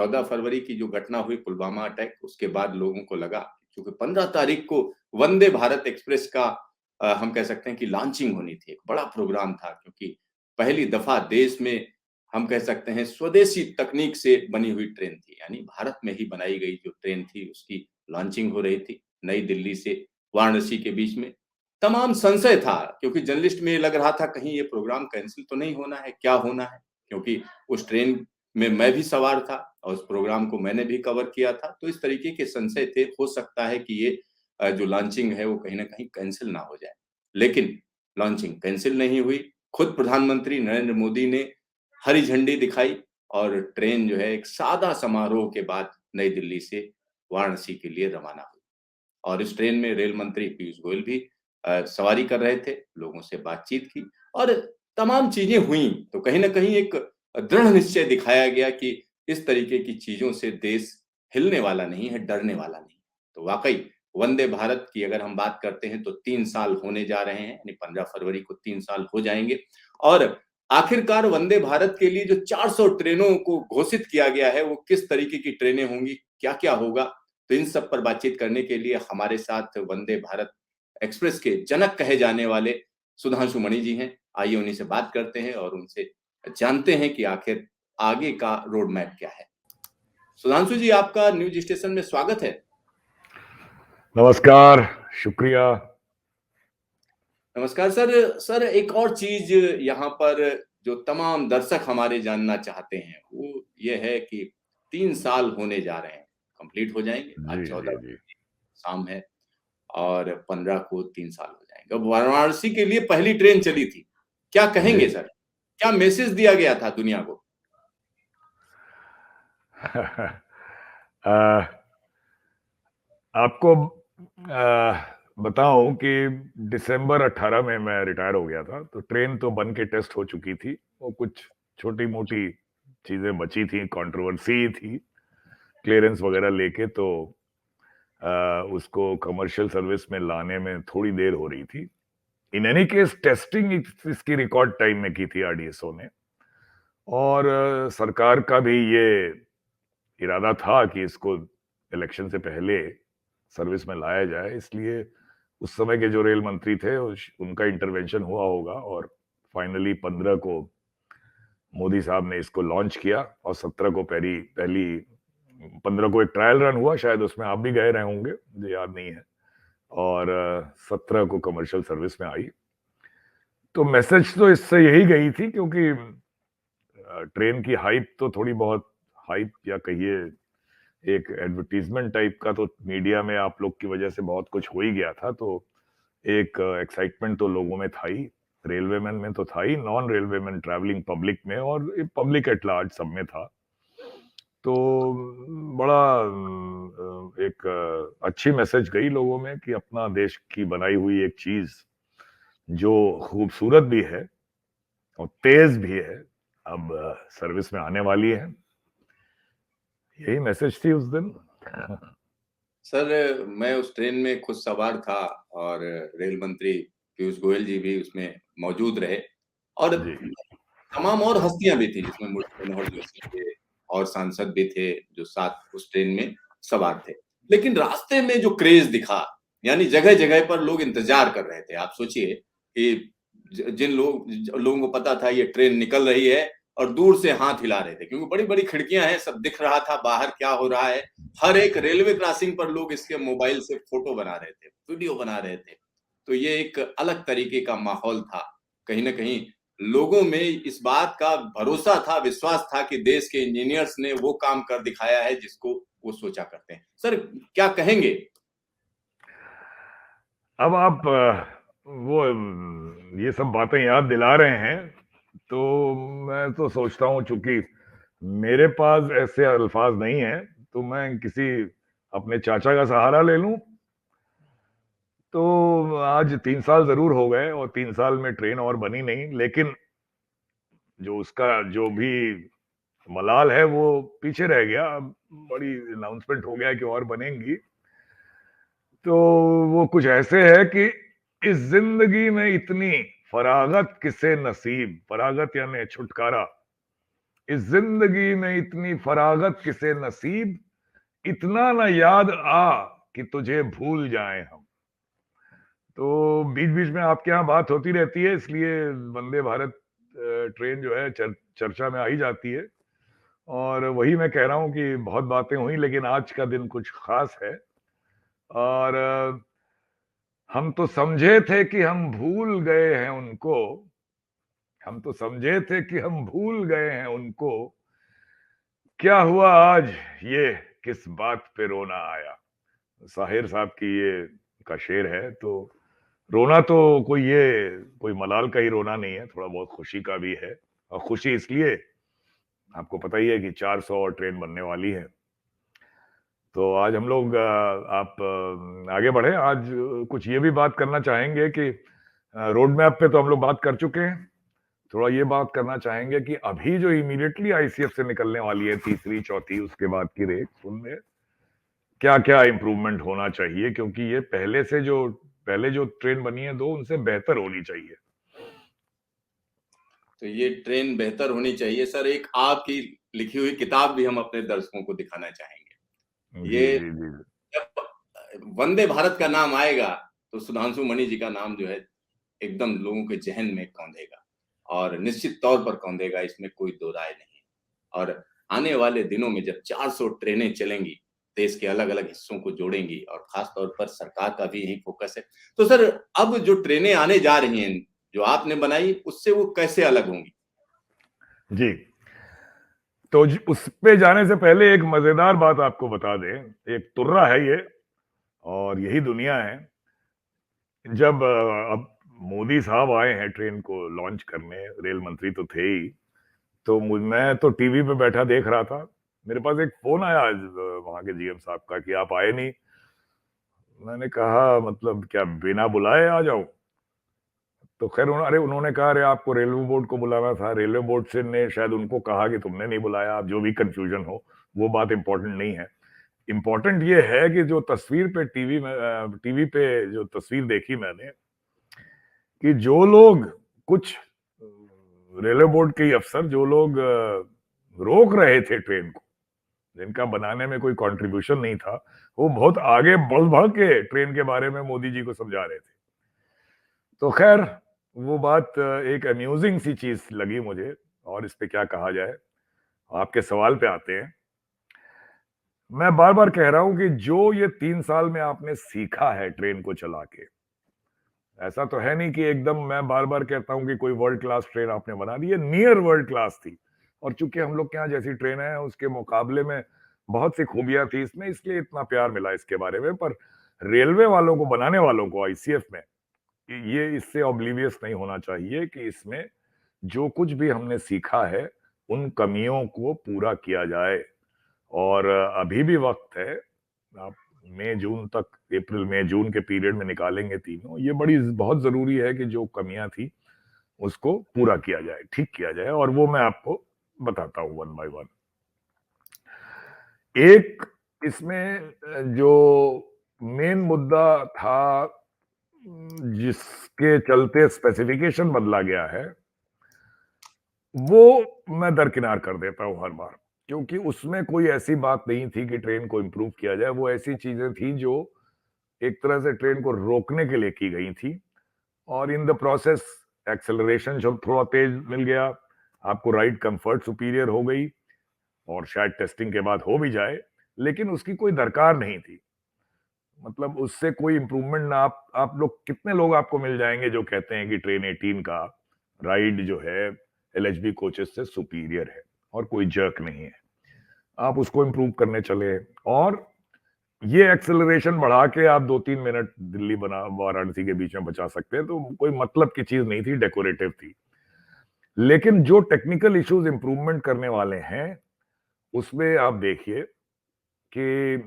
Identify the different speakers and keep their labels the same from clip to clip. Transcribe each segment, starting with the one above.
Speaker 1: 14 फरवरी की जो घटना हुई पुलवामा अटैक, उसके बाद लोगों को लगा क्योंकि 15 तारीख को वंदे भारत एक्सप्रेस का हम कह सकते हैं कि लॉन्चिंग होनी थी। एक बड़ा प्रोग्राम था क्योंकि पहली दफा देश में हम कह सकते हैं स्वदेशी तकनीक से बनी हुई ट्रेन थी, यानी भारत में ही बनाई गई जो ट्रेन थी उसकी लॉन्चिंग हो रही थी नई दिल्ली से वाराणसी के बीच में। तमाम संशय था क्योंकि जर्नलिस्ट में लग रहा था कहीं ये प्रोग्राम कैंसिल तो नहीं होना है, क्या होना है? क्योंकि उस ट्रेन में मैं भी सवार था और उस प्रोग्राम को मैंने भी कवर किया था, तो इस तरीके के संशय थे, हो सकता है कि ये जो लॉन्चिंग है वो कहीं न कहीं कैंसल ना हो जाए। लेकिन लॉन्चिंग कैंसल नहीं हुई, खुद प्रधानमंत्री नरेंद्र मोदी ने हरी झंडी दिखाई और ट्रेन जो है एक सादा समारोह के बाद नई दिल्ली से वाराणसी के लिए रवाना हुई। और इस ट्रेन में रेल मंत्री पीयूष गोयल भी सवारी कर रहे थे, लोगों से बातचीत की और तमाम चीजें हुई। तो कहीं न कहीं एक दृढ़ निश्चय दिखाया गया कि इस तरीके की चीजों से देश हिलने वाला नहीं है, डरने वाला नहीं। तो वाक़ई वंदे भारत की अगर हम बात करते हैं तो 3 साल होने जा रहे हैं, यानी 15 फरवरी को 3 साल हो जाएँगे और आखिरकार वंदे भारत के लिए जो 400 ट्रेनों को घोषित किया गया है, वो किस तरीके की ट्रेनें होंगी, क्या-क्या होगा? तो इन सब पर बातचीत करने के लिए हमारे साथ वंदे भारत एक्सप्रेस के जनक कहे जाने वाले सुधांशु मणि जी हैं। आइए उन्हीं से बात करते हैं और उनसे जानते हैं कि आखिर आगे का रोड मैप क्या है। सुधांशु जी, आपका न्यूज़ स्टेशन में स्वागत है।
Speaker 2: नमस्कार, शुक्रिया।
Speaker 1: नमस्कार सर। सर, एक और चीज़ यहाँ पर जो तमाम दर्शक हमारे जानना चाहते हैं, वो ये है कि 3 साल होने जा रहे हैं, कंप्लीट हो जाएँगे। आज
Speaker 2: जी,
Speaker 1: 14
Speaker 2: जी, जी।
Speaker 1: शाम है और 15 को 3 साल हो जाएँगे। अब वाराणसी के लिए पहली ट्रेन चली थी। क्या
Speaker 2: जी।
Speaker 1: कहेंगे सर? क्या मैसेज दिया गया था दुनिया को?
Speaker 2: अ, आपको बताऊँ कि दिसंबर 18 में मैं रिटायर हो गया था, तो ट्रेन तो बन के टेस्ट हो चुकी थी। वो कुछ छोटी-मोटी चीज़ें बची थी, कंट्रोवर्सी थी, क्लीयरेंस वगैरह लेके तो उसको कमर्शियल सर्विस में लाने में थोड़ी देर हो रही थी। इन एनी केस टेस्टिंग इसकी रिकॉर्ड टाइम में की थी आरडीएसओ ने और सरकार का भी ये इरादा था कि इसको इलेक्शन से पहले सर्विस में लाया जाए, इसलिए उस समय के जो रेल मंत्री थे उनका इंटरवेंशन हुआ होगा और फाइनली 15 को मोदी साहब ने इसको लॉन्च किया और 17 को पहली पहली 15 को एक ट्रायल रन हुआ, शायद उसमें आप भी गए रहे होंगे, मुझे याद नहीं है। और 17 को कमर्शियल सर्विस में आई। तो मैसेज तो इससे यही गई थी क्योंकि ट्रेन की हाइप तो थोड़ी बहुत, हाइप या कहिए एक एडवर्टीजमेंट टाइप का, तो मीडिया में आप लोग की वजह से बहुत कुछ हो ही गया था, तो एक एक्साइटमेंट तो लोगों में था ही, रेलवेमैन में तो था ही, नॉन रेलवेमैन ट्रैवलिंग पब्लिक में और पब्लिक एट लार्ज सब में था। तो बड़ा एक अच्छी मैसेज गई लोगों में कि अपना देश की बनाई हुई एक चीज जो खूबसूरत भी है और तेज भी है, अब सर्विस में आने वाली है। यही मैसेज थी उस दिन।
Speaker 1: सर, मैं उस ट्रेन में खुद सवार था और रेल मंत्री पीयूष गोयल जी भी उसमें मौजूद रहे और
Speaker 2: जी।
Speaker 1: तमाम और हस्तियाँ भी थी जिसमें मुरली मनोहर जोशी थे और सांसद भी थे जो साथ उस ट्रेन में सवार थे। लेकिन रास्ते में जो क्रेज़ दिखा, यानी जगह-जगह पर लोग इंतज़ार कर रहे थे। आप सोचिए कि जिन लोगों को पता था ये ट्रेन निकल रही है और दूर से हाथ हिला रहे थे क्योंकि बड़ी-बड़ी खिड़कियाँ हैं, सब दिख रहा था बाहर क्या हो रहा है। हर एक रेलवे क्रॉसिंग पर लोग इसके मोबाइल से फ़ोटो बना रहे थे, वीडियो बना रहे थे। तो ये एक अलग तरीके का माहौल था। कहीं न कहीं लोगों में इस बात का भरोसा था, विश्वास था कि देश के इंजीनियर्स ने वो काम कर दिखाया है जिसको वो सोचा करते हैं। सर, क्या कहेंगे?
Speaker 2: अब आप वो ये सब बातें याद दिला रहे हैं, तो मैं तो सोचता हूँ चूंकि मेरे पास ऐसे अल्फाज नहीं है, तो मैं किसी अपने चाचा का सहारा ले लूं। तो आज 3 साल जरूर हो गए और 3 साल में ट्रेन और बनी नहीं, लेकिन जो उसका जो भी मलाल है वो पीछे रह गया। अब बड़ी अनाउंसमेंट हो गया कि और बनेंगी, तो वो कुछ ऐसे है कि इस जिंदगी में इतनी फरागत किसे नसीब, फरागत यानी छुटकारा, इस जिंदगी में इतनी फरागत किसे नसीब, इतना ना याद आ कि तुझे भूल जाएं हम। तो बीच बीच में आपके यहाँ बात होती रहती है, इसलिए वंदे भारत ट्रेन जो है चर्चा में आ ही जाती है। और वही मैं कह रहा हूँ कि बहुत बातें हुई, लेकिन आज का दिन कुछ खास है। और हम तो समझे थे कि हम भूल गए हैं उनको, हम तो समझे थे कि हम भूल गए हैं उनको, क्या हुआ आज ये किस बात पे रोना आया। साहिर साहब की ये का शेर है। तो रोना तो कोई मलाल का ही रोना नहीं है, थोड़ा बहुत खुशी का भी है। और खुशी इसलिए, आपको पता ही है कि 400 और ट्रेन बनने वाली है। तो आज हम लोग आप आगे बढ़े। आज कुछ ये भी बात करना चाहेंगे कि रोड मैप पे तो हम लोग बात कर चुके हैं, थोड़ा ये बात करना चाहेंगे कि अभी जो इमीडिएटली आईसीएफ से निकलने वाली है, तीसरी चौथी उसके बाद की रेक, उनमें क्या क्या इंप्रूवमेंट होना चाहिए, क्योंकि ये पहले जो ट्रेन बनी है दो, उनसे बेहतर होनी चाहिए।
Speaker 1: तो ये ट्रेन बेहतर होनी चाहिए सर। एक आपकी लिखी हुई किताब भी हम अपने दर्शकों को दिखाना चाहेंगे।
Speaker 2: जी
Speaker 1: ये
Speaker 2: जी जी।
Speaker 1: जब वंदे भारत का नाम आएगा तो सुधांशु मणि जी का नाम जो है एकदम लोगों के जहन में कौंधेगा, और निश्चित तौर पर कौंधेगा, इसमें कोई दो राय नहीं। और आने वाले दिनों में जब 400 ट्रेनें चलेंगी, देश के अलग अलग हिस्सों को जोड़ेंगी, और खास तौर पर सरकार का भी यही फोकस है। तो सर, अब जो ट्रेनें आने जा रही हैं जो आपने बनाई, उससे वो कैसे अलग होंगी?
Speaker 2: जी, तो उस पे जाने से पहले एक मजेदार बात आपको बता दें। एक तुर्रा है ये, और यही दुनिया है। जब अब मोदी साहब आए हैं ट्रेन को लॉन्च करने, रेल मंत्री तो थे ही, तो मैं तो टीवी पे बैठा देख रहा था। मेरे पास एक फोन आया आज वहां के जीएम साहब का कि आप आए नहीं। मैंने कहा मतलब क्या बिना बुलाए आ जाऊं? तो खैर उन्होंने कहा अरे आपको रेलवे बोर्ड को बुलाना था, रेलवे बोर्ड से ने शायद उनको कहा कि तुमने नहीं बुलाया। आप जो भी कंफ्यूजन हो, वो बात इंपॉर्टेंट नहीं है। इंपॉर्टेंट ये है कि जो तस्वीर पे टीवी पे जो तस्वीर देखी मैंने, कि जो लोग कुछ रेलवे बोर्ड के ही अफसर, जो लोग रोक रहे थे ट्रेन को, जिनका बनाने में कोई कंट्रीब्यूशन नहीं था, वो बहुत आगे बढ़ बढ़ के ट्रेन के बारे में मोदी जी को समझा रहे थे। तो खैर वो बात एक अम्यूजिंग सी चीज लगी मुझे। और इस पे क्या कहा जाए, आपके सवाल पे आते हैं। मैं बार बार कह रहा हूं कि जो ये 3 साल में आपने सीखा है ट्रेन को चला के, ऐसा तो है नहीं कि एकदम, मैं बार बार कहता हूं कि कोई वर्ल्ड क्लास ट्रेन आपने बना दी है, नियर वर्ल्ड क्लास थी। और चूंकि हम लोग के यहाँ जैसी ट्रेन है उसके मुकाबले में बहुत सी खूबियां थी इसमें, इसलिए इतना प्यार मिला इसके बारे में। पर रेलवे वालों को, बनाने वालों को आईसीएफ में, ये इससे ऑब्लिवियस नहीं होना चाहिए कि इसमें जो कुछ भी हमने सीखा है उन कमियों को पूरा किया जाए। और अभी भी वक्त है। आप मई जून तक, अप्रैल मई जून के पीरियड में निकालेंगे तीनों, ये बहुत जरूरी है कि जो कमियां थी उसको पूरा किया जाए, ठीक किया जाए। और वो मैं आपको बताता हूं वन बाय वन। एक इसमें जो मेन मुद्दा था, जिसके चलते स्पेसिफिकेशन बदला गया है, वो मैं दरकिनार कर देता हूं हर बार, क्योंकि उसमें कोई ऐसी बात नहीं थी कि ट्रेन को इंप्रूव किया जाए। वो ऐसी चीजें थी जो एक तरह से ट्रेन को रोकने के लिए की गई थी। और इन द प्रोसेस एक्सेलरेशन जब थोड़ा तेज मिल गया, आपको राइड कंफर्ट सुपीरियर हो गई, और शायद टेस्टिंग के बाद हो भी जाए, लेकिन उसकी कोई दरकार नहीं थी। मतलब उससे कोई इंप्रूवमेंट ना, आप लोग कितने लोग आपको मिल जाएंगे जो कहते हैं कि ट्रेन 18 का राइड जो है एलएचबी कोचेस से सुपीरियर है और कोई जर्क नहीं है। आप उसको इंप्रूव करने चले, और ये एक्सेलरेशन बढ़ा के आप 2-3 मिनट दिल्ली बना वाराणसी के बीच में बचा सकते हैं, तो कोई मतलब की चीज नहीं थी, डेकोरेटिव थी। लेकिन जो टेक्निकल इश्यूज इंप्रूवमेंट करने वाले हैं, उसमें आप देखिए कि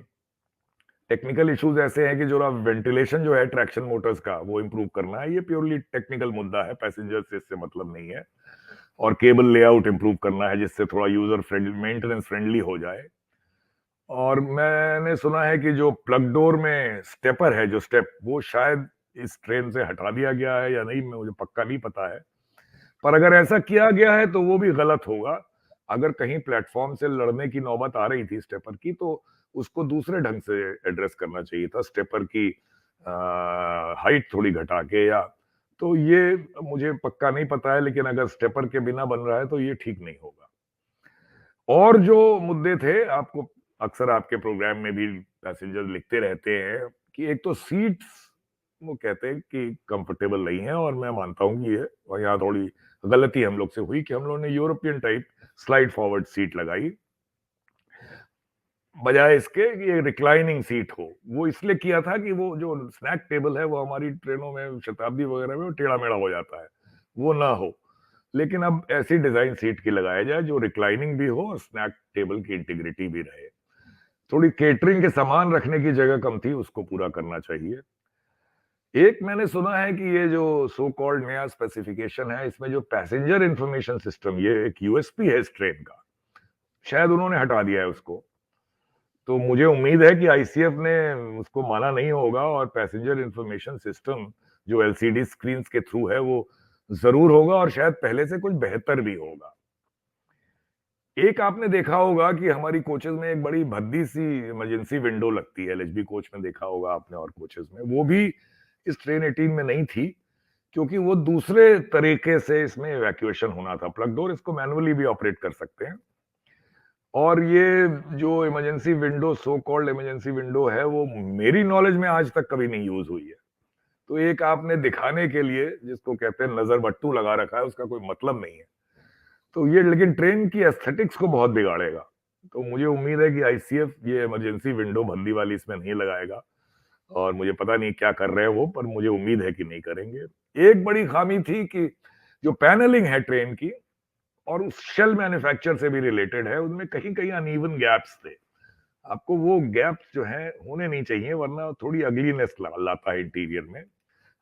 Speaker 2: टेक्निकल इश्यूज ऐसे हैं कि जो वेंटिलेशन जो है ट्रैक्शन मोटर्स का, वो इंप्रूव करना है। ये प्योरली टेक्निकल मुद्दा है, पैसेंजर से इससे मतलब नहीं है। और केबल लेआउट इंप्रूव करना है, जिससे थोड़ा यूजर फ्रेंडली, मेंटेनेंस फ्रेंडली हो जाए। और मैंने सुना है कि जो प्लग डोर में स्टेपर है, जो स्टेप, वो शायद इस ट्रेन से हटा दिया गया है या नहीं, मुझे पक्का नहीं पता है। पर अगर ऐसा किया गया है तो वो भी गलत होगा, अगर कहीं प्लेटफॉर्म से लड़ने की नौबत आ रही थी स्टेपर की, तो उसको दूसरे ढंग से एड्रेस करना चाहिए था, स्टेपर की हाइट थोड़ी घटा के, या तो ये मुझे पक्का नहीं पता है, लेकिन अगर स्टेपर के बिना बन रहा है तो ये ठीक नहीं होगा। और जो मुद्दे थे, आपको अक्सर आपके प्रोग्राम में भी पैसेंजर लिखते रहते हैं कि एक तो सीट्स वो कहते हैं कि कंफर्टेबल नहीं है, और मैं मानता हूं कि ये और यहाँ थोड़ी गलती हम लोग से हुई कि हम लोगों ने European type slide forward seat लगाई, बजाय इसके कि ये रिक्लाइनिंग सीट हो। वो इसलिए किया था कि वो जो स्नैक टेबल है वो हमारी ट्रेनों में, शताब्दी वगैरह में, वो टेढ़ा मेढ़ा हो जाता है, वो ना हो। लेकिन अब ऐसी डिजाइन सीट की लगाया जाए जो रिक्लाइनिंग भी हो और स्नैक टेबल की इंटीग्रिटी भी रहे। थोड़ी केटरिंग के सामान रखने की जगह कम थी, उसको पूरा करना चाहिए। एक मैंने सुना है कि ये जो सो कॉल्ड नया स्पेसिफिकेशन है, इसमें जो पैसेंजर इंफॉर्मेशन सिस्टम, ये एक यूएसपी है इस ट्रेन का, शायद उन्होंने हटा दिया है उसको। तो मुझे उम्मीद है कि आईसीएफ ने उसको माना नहीं होगा, और पैसेंजर इंफॉर्मेशन सिस्टम जो एलसीडी स्क्रीन्स के थ्रू है वो जरूर होगा, और शायद पहले से कुछ बेहतर भी होगा। एक आपने देखा होगा कि हमारी कोचेस में एक बड़ी भद्दी सी इमरजेंसी विंडो लगती है, एलएचबी कोच में देखा होगा आपने और कोचेस में, वो भी इस ट्रेन 18 में नहीं थी, क्योंकि वो दूसरे तरीके से इसमें इवैक्यूएशन होना था। प्लग डोर इसको मैनुअली भी ऑपरेट कर सकते हैं, और ये जो emergency window, so called emergency window है, वो मेरी नॉलेज में आज तक कभी नहीं यूज हुई है। तो एक आपने दिखाने के लिए, जिसको कहते हैं नजर बट्टू लगा रखा है, उसका कोई मतलब नहीं है। तो ये लेकिन ट्रेन की एस्थेटिक्स को बहुत बिगाड़ेगा। तो मुझे उम्मीद है कि आईसीएफ ये इमरजेंसी विंडो भद्दी वाली इसमें नहीं लगाएगा, और मुझे पता नहीं क्या कर रहे हैं वो, पर मुझे उम्मीद है कि नहीं करेंगे। एक बड़ी खामी थी कि जो पैनलिंग है ट्रेन की, और उस शेल मैन्युफैक्चर से भी रिलेटेड है, उनमें कहीं कहीं अनइवन गैप्स थे। आपको वो गैप्स जो है होने नहीं चाहिए, वरना थोड़ी अगलीनेस लाता है इंटीरियर में।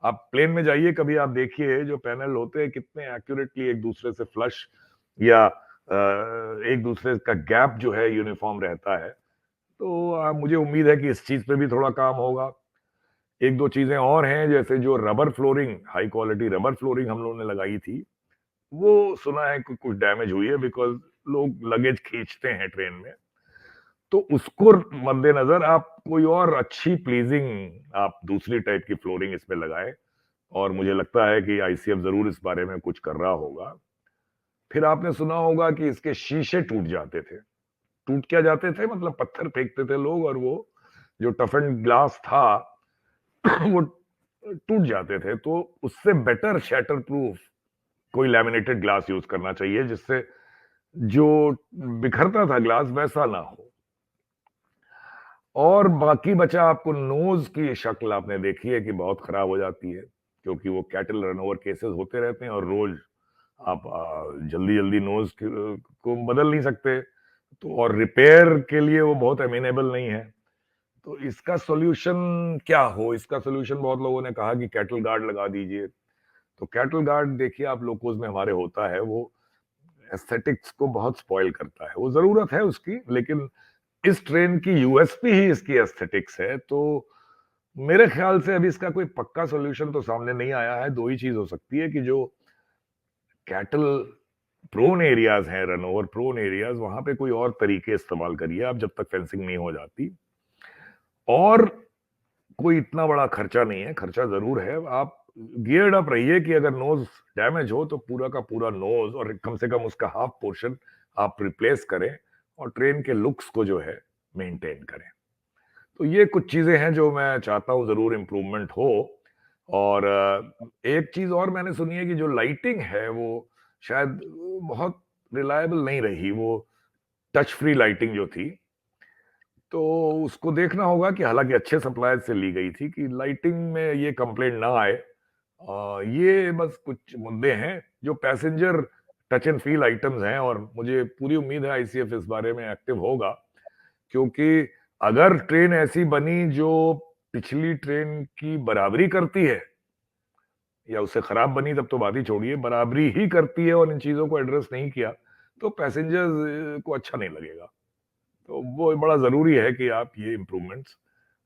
Speaker 2: आप प्लेन में जाइए कभी, आप देखिए जो पैनल होते हैं कितने एक्यूरेटली एक दूसरे से फ्लश, या एक दूसरे का गैप जो है यूनिफॉर्म रहता है। तो मुझे उम्मीद है कि इस चीज पे भी थोड़ा काम होगा। एक दो चीजें और हैं, जैसे जो rubber flooring, high quality rubber flooring हम लोगों ने लगाई थी, वो सुना है कि कुछ डैमेज हुई है, बिकॉज लोग लगेज खींचते हैं ट्रेन में। तो उसको मद्देनजर आप कोई और अच्छी प्लीजिंग आप दूसरी टाइप की फ्लोरिंग इसमें लगाएं, और मुझे लगता है कि आईसीएफ जरूर इस बारे में कुछ कर रहा होगा। फिर आपने सुना होगा कि इसके शीशे टूट जाते थे। टूट क्या जाते थे, मतलब पत्थर फेंकते थे लोग, और वो जो टफ एंड ग्लास था वो टूट जाते थे। तो उससे बेटर शैटर प्रूफ कोई लैमिनेटेड ग्लास यूज करना चाहिए, जिससे जो बिखरता था ग्लास वैसा ना हो। और बाकी बचा, आपको नोज की शक्ल आपने देखी है कि बहुत खराब हो जाती है, क्योंकि वो कैटल रनओवर केसेस होते रहते हैं, और रोज आप जल्दी जल्दी नोज को बदल नहीं सकते। तो और रिपेयर के लिए वो बहुत अमीनेबल नहीं है। तो इसका सॉल्यूशन क्या हो, इसका सॉल्यूशन बहुत लोगों ने कहा कि कैटल गार्ड लगा दीजिए। तो कैटल गार्ड देखिए आप लोकोज में हमारे होता है, वो एस्थेटिक्स को बहुत स्पॉइल करता है। वो जरूरत है उसकी, लेकिन इस ट्रेन की यूएसपी ही इसकी एस्थेटिक्स है। तो मेरे ख्याल से अभी इसका कोई पक्का सॉल्यूशन तो सामने नहीं आया है। दो ही चीज हो सकती है कि जो कैटल प्रोन एरियाज हैं, रन ओवर प्रोन एरियाज, वहां पे कोई और तरीके इस्तेमाल करिए आप, जब तक फेंसिंग नहीं हो जाती। और कोई इतना बड़ा खर्चा नहीं है, खर्चा जरूर है। आप गियर्ड अप रहिए कि अगर नोज डैमेज हो तो पूरा का पूरा नोज, और कम से कम उसका हाफ पोर्शन आप रिप्लेस करें, और ट्रेन के लुक्स को जो है मेंटेन करें। तो ये कुछ चीजें हैं जो मैं चाहता हूं जरूर इम्प्रूवमेंट हो। और एक चीज और मैंने सुनी है कि जो लाइटिंग है वो शायद बहुत रिलायबल नहीं रही, वो टच फ्री लाइटिंग जो थी। तो उसको देखना होगा कि, हालांकि अच्छे सप्लायर से ली गई थी, कि लाइटिंग में ये कंप्लेंट ना आए। ये बस कुछ मुद्दे हैं जो passenger touch and feel items हैं, और मुझे पूरी उम्मीद है आईसीएफ इस बारे में एक्टिव होगा। क्योंकि अगर ट्रेन ऐसी बनी जो पिछली ट्रेन की बराबरी करती है, या उससे खराब बनी तब तो बात ही छोड़िए, बराबरी ही करती है और इन चीजों को एड्रेस नहीं किया, तो पैसेंजर्स को अच्छा नहीं लगेगा। तो वो बड़ा जरूरी है कि आप ये इम्प्रूवमेंट्स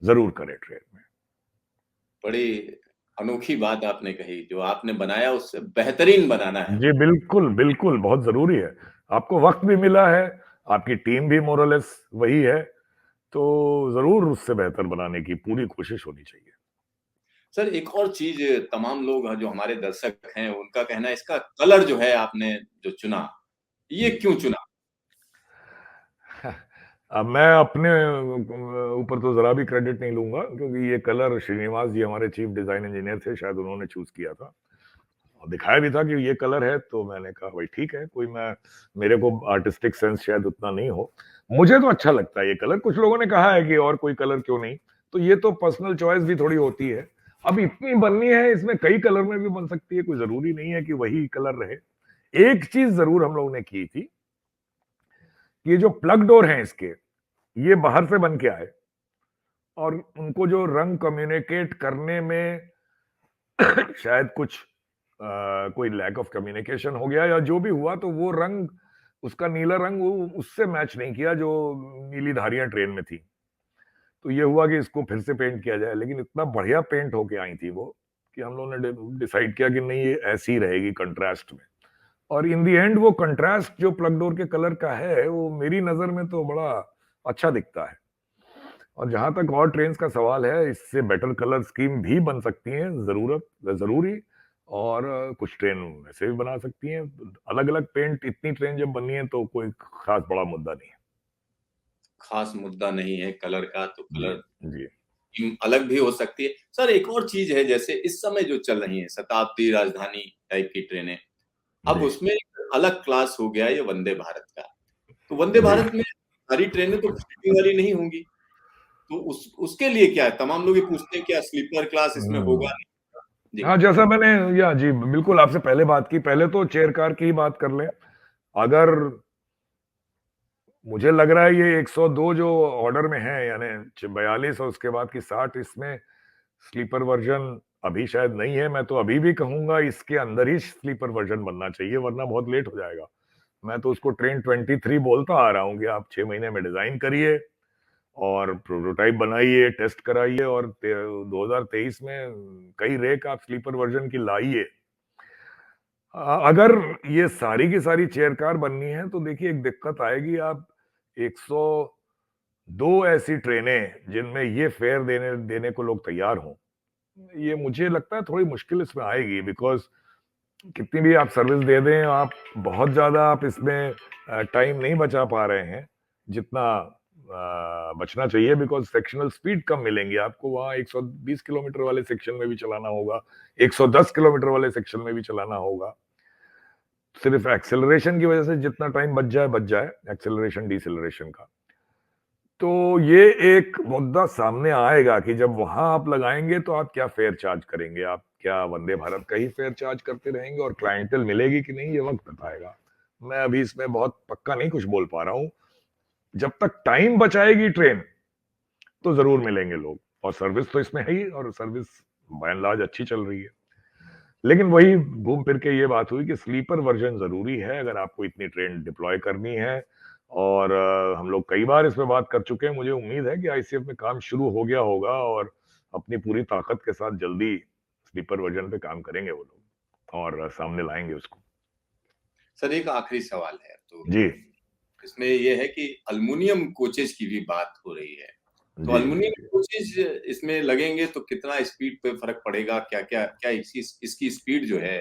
Speaker 2: जरूर करें ट्रेन में।
Speaker 1: बड़ी अनोखी बात आपने कही, जो आपने बनाया उससे बेहतरीन बनाना है।
Speaker 2: जी बिल्कुल बिल्कुल, बहुत जरूरी है। आपको वक्त भी मिला है, आपकी टीम भी मोरलेस वही है, तो जरूर उससे बेहतर बनाने की पूरी कोशिश होनी चाहिए।
Speaker 1: सर एक और चीज़, तमाम लोग जो हमारे दर्शक हैं, उनका कहना है इसका कलर जो है आपने जो चुना, ये
Speaker 2: जी।
Speaker 1: क्यों चुना?
Speaker 2: अब मैं अपने ऊपर तो जरा भी क्रेडिट नहीं लूंगा, क्योंकि ये कलर श्रीनिवास जी हमारे चीफ डिजाइन इंजीनियर थे, शायद उन्होंने चूज किया था और दिखाया भी था कि ये कलर है, तो मैंने कहा भाई ठीक है, कोई मैं मेरे को आर्टिस्टिक सेंस शायद उतना नहीं हो, मुझे तो अच्छा लगता है ये कलर। कुछ लोगों ने कहा है कि और कोई कलर क्यों नहीं, तो ये तो पर्सनल चॉइस भी थोड़ी होती है। अब इतनी बननी है, इसमें कई कलर में भी बन सकती है, कोई जरूरी नहीं है कि वही कलर रहे। एक चीज जरूर हम लोगों ने की थी, ये जो प्लग डोर हैं इसके, ये बाहर से बन के आए और उनको जो रंग कम्युनिकेट करने में शायद कुछ कोई लैक ऑफ कम्युनिकेशन हो गया या जो भी हुआ, तो वो रंग, उसका नीला रंग वो उससे मैच नहीं किया जो नीली धारियां ट्रेन में थी। तो ये हुआ कि इसको फिर से पेंट किया जाए, लेकिन इतना बढ़िया पेंट होके आई थी वो कि हम लोगों ने डिसाइड किया कि नहीं, ये ऐसी ही रहेगी कंट्रास्ट में। और इन दी एंड वो कंट्रास्ट जो प्लग डोर के कलर का है, वो मेरी नजर में तो बड़ा अच्छा दिखता है। और जहां तक और ट्रेन का सवाल है, इससे बेटर कलर स्कीम भी बन सकती है, जरूरी। और कुछ ट्रेन वैसे भी बना सकती हैं अलग अलग पेंट। इतनी ट्रेन जब बनी है तो कोई खास बड़ा मुद्दा नहीं है।
Speaker 1: खास मुद्दा नहीं है कलर का, तो
Speaker 2: जी।
Speaker 1: कलर
Speaker 2: जी।
Speaker 1: स्कीम अलग भी हो सकती है। सर एक और चीज़ है, जैसे इस समय जो चल रही हैं शताब्दी, राजधानी टाइप की ट्रेनें, अब
Speaker 2: जी।
Speaker 1: उसमें एक अलग क्लास हो गया है ये वंदे भारत का। तो वंदे
Speaker 2: जी।
Speaker 1: भारत में सारी ट्रेनें तो सीटिंग वाली नहीं होंगी, तो उसके लिए क्या है? तमाम लोग ये पूछते हैं क्या स्लीपर क्लास इसमें होगा,
Speaker 2: हम्म।
Speaker 1: नहीं होगा? जी।
Speaker 2: हाँ, जैसा मैंने, या जी बिल्कुल आपसे पहले बात की, पहले तो चेयर कार की ही बात कर लें। अगर मुझे लग रहा है ये 102 जो ऑर्डर में है, यानी 42 और उसके बाद की 60, इसमें स्लीपर वर्जन अभी शायद नहीं है। मैं तो अभी भी कहूंगा इसके अंदर ही स्लीपर वर्जन बनना चाहिए, वरना बहुत लेट हो जाएगा। मैं तो उसको ट्रेन 23 बोलता आ रहा हूँ कि आप 6 महीने में डिजाइन करिए और प्रोटोटाइप बनाइए, टेस्ट कराइए, और 2023 में कई रेक आप स्लीपर वर्जन की लाइए। अगर ये सारी की सारी चेयर कार बननी है, तो देखिए एक दिक्कत आएगी। आप 102 ऐसी ट्रेनें जिनमें ये फेयर देने देने को लोग तैयार हों, ये मुझे लगता है थोड़ी मुश्किल इसमें आएगी। बिकॉज कितनी भी आप सर्विस दे दें, आप बहुत ज्यादा आप इसमें टाइम नहीं बचा पा रहे हैं जितना बचना चाहिए। बिकॉज सेक्शनल स्पीड कम मिलेंगी आपको, वहाँ 120 किलोमीटर वाले सेक्शन में भी चलाना होगा, 110 किलोमीटर वाले सेक्शन में भी चलाना होगा। सिर्फ एक्सेलरेशन की वजह से जितना टाइम बच जाए एक्सेलरेशन डिसेलरेशन का, तो ये एक मुद्दा सामने आएगा कि जब वहां आप लगाएंगे तो आप क्या फेयर चार्ज करेंगे, आप क्या वंदे भारत का ही फेयर चार्ज करते रहेंगे और क्लाइंटेल मिलेगी कि नहीं, ये वक्त बताएगा। मैं अभी इसमें बहुत पक्का नहीं कुछ बोल पा रहा हूं। जब तक टाइम बचाएगी ट्रेन, तो जरूर मिलेंगे लोग, और सर्विस तो इसमें है ही, और सर्विस बाय एंड लार्ज अच्छी चल रही है। लेकिन वही घूम फिर के ये बात हुई कि स्लीपर वर्जन जरूरी है अगर आपको इतनी ट्रेन डिप्लॉय करनी है। और हम लोग कई बार इस पे बात कर चुके हैं। मुझे उम्मीद है कि आईसीएफ में काम शुरू हो गया होगा और अपनी पूरी ताकत के साथ जल्दी स्लीपर वर्जन पे काम करेंगे वो लोग और सामने लाएंगे उसको।
Speaker 1: सर एक आखिरी सवाल है, तो
Speaker 2: जी।
Speaker 1: इसमें ये है कि एल्युमिनियम कोचेज की भी बात हो रही है। तो
Speaker 2: जी।
Speaker 1: एल्युमिनियम
Speaker 2: जी।
Speaker 1: कोचेज इसमें लगेंगे तो कितना स्पीड पे फर्क पड़ेगा? क्या इसकी स्पीड जो है,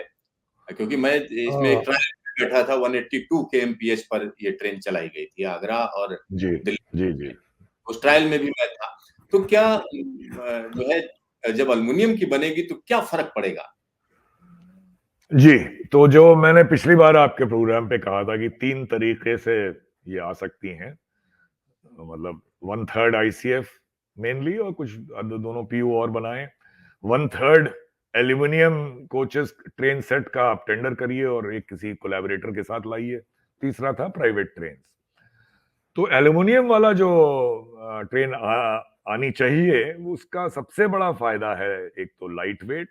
Speaker 1: क्योंकि मैं इसमें एक
Speaker 2: हाँ,
Speaker 1: ट्रायल में बैठा था, 182 केएमपीएच पर ये ट्रेन चलाई गई थी आगरा और
Speaker 2: जी। जी।
Speaker 1: दिल्ली
Speaker 2: जी।
Speaker 1: में। उस ट्रायल में भी मैं था। तो क्या जो है, जब एल्युमिनियम की बनेगी तो क्या फर्क पड़ेगा?
Speaker 2: जी। तो जो मैंने पिछली बार आपके प्रोग्राम पे कहा था कि 3 तरीके से ये आ सकती हैं, मतलब 1/3 आईसीएफ मेनली, और कुछ दोनों पीयू और बनाए। 1/3 एल्यूमिनियम कोचेस ट्रेन सेट का आप टेंडर करिए और एक किसी कोलैबोरेटर के साथ लाइए। तीसरा था प्राइवेट ट्रेन। तो एल्यूमिनियम वाला जो ट्रेन आनी चाहिए, उसका सबसे बड़ा फायदा है एक तो लाइट वेट।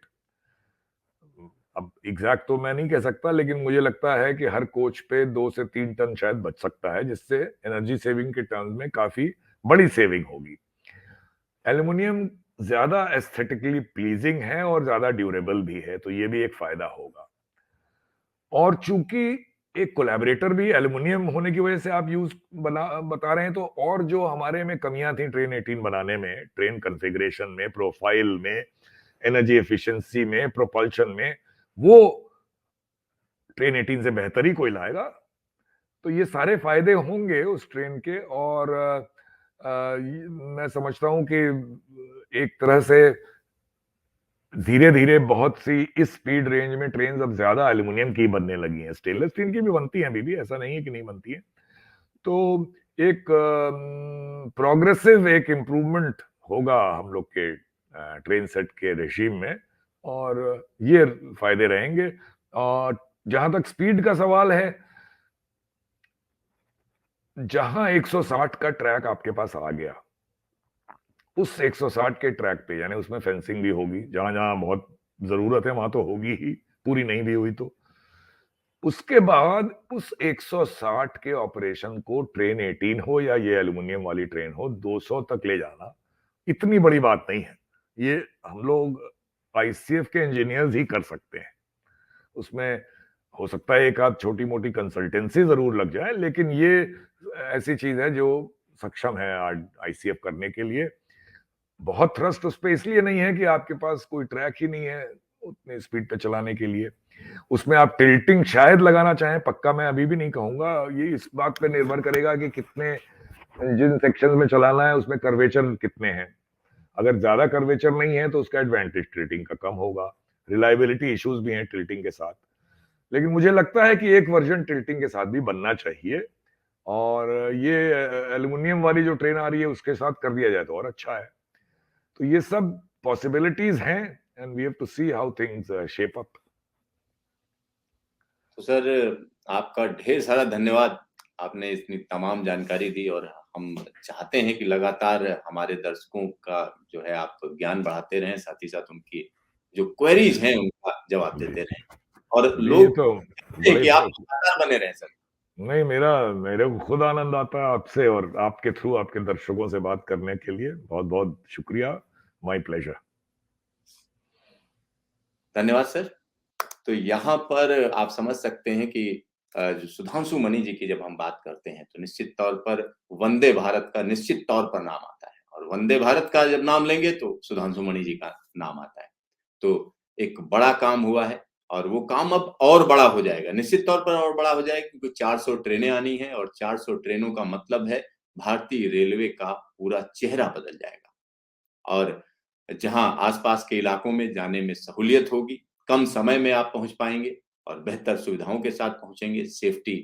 Speaker 2: अब एग्जैक्ट तो मैं नहीं कह सकता, लेकिन मुझे लगता है कि हर कोच पे 2 से 3 टन शायद बच सकता है, जिससे एनर्जी सेविंग के टर्म्स में काफी बड़ी सेविंग होगी। एल्युमिनियम ज्यादा एस्थेटिकली प्लीजिंग है और ज्यादा ड्यूरेबल भी है, तो ये भी एक फायदा होगा। और चूंकि एक कोलैबोरेटर भी एल्युमिनियम होने की वजह से आप बता रहे हैं, तो और जो हमारे में कमियां थी ट्रेन 18 बनाने में, ट्रेन कॉन्फ़िगरेशन में, प्रोफाइल में, एनर्जी एफिशिएंसी में, प्रोपल्शन में, वो ट्रेन 18 से बेहतर ही कोई लाएगा। तो ये सारे फायदे होंगे उस ट्रेन के, और मैं समझता हूं कि एक तरह से धीरे धीरे बहुत सी इस स्पीड रेंज में ट्रेन अब ज्यादा एल्यूमिनियम की बनने लगी हैं। स्टेनलेस स्टील की भी बनती हैं अभी भी, ऐसा नहीं है कि नहीं बनती है। तो एक प्रोग्रेसिव एक इम्प्रूवमेंट होगा हम लोग के ट्रेन सेट के रेजीम में, और ये फायदे रहेंगे। और जहां तक स्पीड का सवाल है, जहां 160 का ट्रैक आपके पास आ गया, उस 160 के ट्रैक पे, यानी उसमें फेंसिंग भी होगी, जहां जहां बहुत जरूरत है वहां तो होगी ही, पूरी नहीं भी हुई तो उसके बाद उस 160 के ऑपरेशन को ट्रेन 18 हो या ये एल्यूमिनियम वाली ट्रेन हो, 200 तक ले जाना इतनी बड़ी बात नहीं है। ये हम लोग आईसीएफ के इंजीनियर्स ही कर सकते हैं। उसमें हो सकता है एक आध छोटी मोटी कंसल्टेंसी जरूर लग जाए, लेकिन ये ऐसी चीज है जो सक्षम है आईसीएफ करने के लिए। बहुत थ्रस्ट उस पर इसलिए नहीं है कि आपके पास कोई ट्रैक ही नहीं है उतनी स्पीड पे चलाने के लिए। उसमें आप टिल्टिंग शायद लगाना चाहें, पक्का मैं अभी भी नहीं कहूंगा। ये इस बात पे निर्भर करेगा कि कितने जिन सेक्शन में चलाना है उसमें कर्वेचर कितने हैं। अगर ज्यादा कर्वेचर नहीं है तो उसका एडवांटेज टिल्टिंग का कम होगा। रिलायबिलिटी इश्यूज भी हैं टिल्टिंग के साथ, लेकिन मुझे लगता है कि एक वर्जन टिल्टिंग के साथ भी बनना चाहिए, और ये एल्यूमिनियम वाली जो ट्रेन आ रही है उसके साथ कर दिया जाए तो और अच्छा है। तो ये सब पॉसिबिलिटीज हैं, and we have to see how things shape up.
Speaker 1: तो सर, आपका ढेर सारा धन्यवाद। आपने इतनी तमाम जानकारी दी, और हम चाहते हैं कि लगातार हमारे दर्शकों का जो है आप ज्ञान बढ़ाते रहें, साथ ही साथ उनकी जो क्वेरीज हैं उनका जवाब
Speaker 2: जी
Speaker 1: देते रहें, और
Speaker 2: जी, ये
Speaker 1: लोग
Speaker 2: तो
Speaker 1: चाहते हैं
Speaker 2: बड़े
Speaker 1: कि आप लगातार बने रहें सर।
Speaker 2: नहीं, मेरे को खुद आनंद आता है आपसे और आपके थ्रू आपके दर्शकों से बात करने के लिए। बहुत बहुत शुक्रिया। My pleasure.
Speaker 1: धन्यवाद सर। तो यहाँ पर आप समझ सकते हैं कि जो सुधांशु मणि जी की जब हम बात करते हैं तो निश्चित तौर पर वंदे भारत का निश्चित तौर पर नाम आता है, और वंदे भारत का जब नाम लेंगे तो सुधांशु मणि जी का नाम आता है। तो एक बड़ा काम हुआ है, और वो काम अब और बड़ा हो जाएगा, निश्चित तौर पर और बड़ा हो जाएगा, क्योंकि 400 ट्रेनें आनी है, और 400 ट्रेनों का मतलब है भारतीय रेलवे का पूरा चेहरा बदल जाएगा। और जहां आसपास के इलाकों में जाने में सहूलियत होगी, कम समय में आप पहुंच पाएंगे और बेहतर सुविधाओं के साथ पहुंचेंगे। सेफ्टी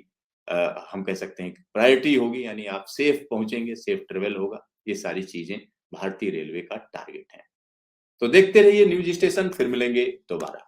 Speaker 1: हम कह सकते हैं प्रायोरिटी होगी, यानी आप सेफ पहुंचेंगे, सेफ ट्रेवल होगा। ये सारी चीजें भारतीय रेलवे का टारगेट है। तो देखते रहिए न्यूज स्टेशन, फिर मिलेंगे दोबारा।